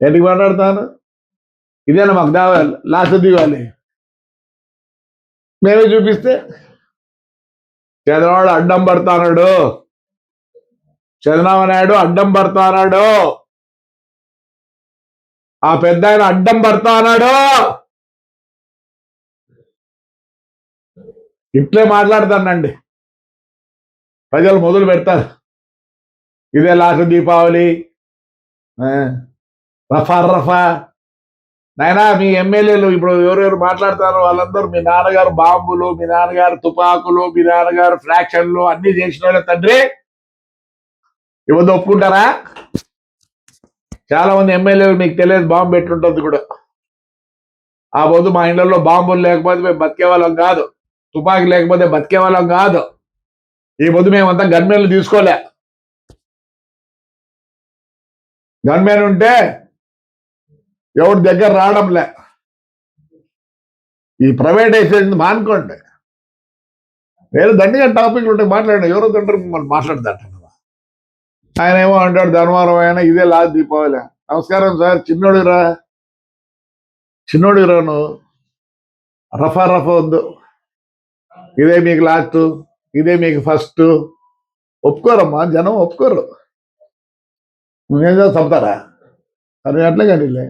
ఎందుకు మాట్లాడతాను? ఇదేనా మాకు లాస్ట్ దివాలి? మేమే చూపిస్తే చంద్రబాబు అడ్డం పడతాడు, చంద్రబాబు నాయుడు అడ్డం పడతాడు, ఆ పెద్ద ఆయన అడ్డం పడతాడు. ఇట్లే మాట్లాడతానండి, ప్రజలు మొదలు పెడతారు. ఇదే లాస్ట్ దీపావళి, రఫా నాయనా. మీ ఎమ్మెల్యేలు ఇప్పుడు ఎవరెవరు మాట్లాడతారో వాళ్ళందరూ మీ నాన్నగారు బాంబులు, మీ నాన్నగారు తుపాకులు, మీ నాన్నగారు ఫ్రాక్షన్లు అన్ని చేసిన వాళ్ళే తండ్రి. ఇవద్దు ఒప్పుకుంటారా? చాలా మంది ఎమ్మెల్యేలు మీకు తెలియదు బాంబు పెట్టుంటుంది కూడా. ఆ పొద్దు మా ఇళ్లలో బాంబులు లేకపోతే మేము బతికే వాళ్ళం కాదు, తుపాకీ లేకపోతే బతికే వాళ్ళం కాదు. ఈ పొద్దు మేమంతా గన్మెన్లు తీసుకోలే. గన్మెన్ ఉంటే ఎవరి దగ్గర రావడంలే. ఈ ప్రైవేటైజేషన్ మానుకోండి. నేను దండిగా టాపిక్లు ఉంటాయి మాట్లాడండి, ఎవరో తండ్రి మిమ్మల్ని మాట్లాడదాట. ఆయన ఏమో అంటాడు ధర్మవరం అయినా ఇదే లాస్ట్ దీపావళి. నమస్కారం సార్, చిన్నోడిరా నువ్వు. రఫా వద్దు, ఇదే మీకు లాస్ట్, ఇదే మీకు ఫస్ట్. ఒప్పుకోరమ్మా, జనం ఒప్పుకోరు. నువ్వేం చంపుతారా? అరే అట్లే కానీలే,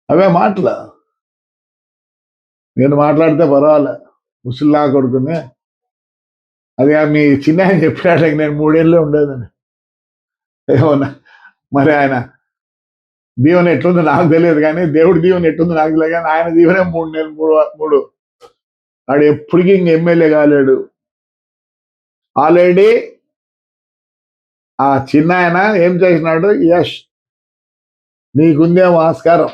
అవే మాటలు. నేను మాట్లాడితే పర్వాలే, ముసలిలా కొడుకుని. అది మీ చిన్న ఆయన చెప్పినట్లే నేను 3 ఏళ్ళు ఉండేదని. ఏమన్నా మరి ఆయన దీవెన ఎట్లుందో నాకు తెలియదు, కానీ దేవుడి దీవెన ఎట్లుందో నాకు తెలియదు. కానీ ఆయన దీవెనే 3 నెలలు, 3 వాడు ఎప్పటికీ ఇంక ఎమ్మెల్యే కాలేడు. ఆల్రెడీ ఆ చిన్న ఆయన ఏం చేసినాడు? యష్, నీకుందేమో ఆస్కారం,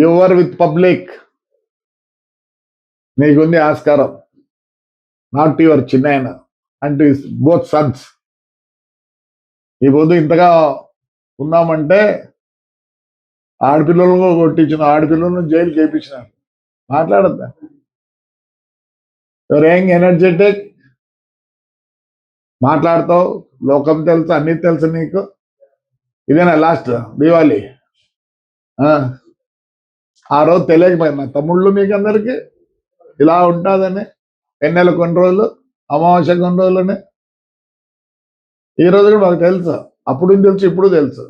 యువర్ విత్ పబ్లిక్, నీకుంది ఆస్కారం. నాట్ యువర్ చిన్న ఆయన అండ్ బోత్ సన్స్. ఈ పొద్దు ఇంతగా ఉన్నామంటే ఆడపిల్లలను కొట్టించిన, ఆడపిల్లలను జైలు చేయించినారు. మాట్లాడద్దా? యువర్ యంగ్, ఎనర్జెటిక్, మాట్లాడతావు, లోకం తెలుసు, అన్ని తెలుసు నీకు. ఇదేనా లాస్ట్ దీవాలి? ఆ రోజు తెలియకపోయినా తమ్ముళ్ళు మీకు అందరికి ఇలా ఉంటుందని. ఎన్నెల కొన్ని రోజులు, అమావాస్య కొన్ని రోజులని. ఈ రోజు కూడా మాకు తెలుసు, అప్పుడు తెలుసు, ఇప్పుడు తెలుసు.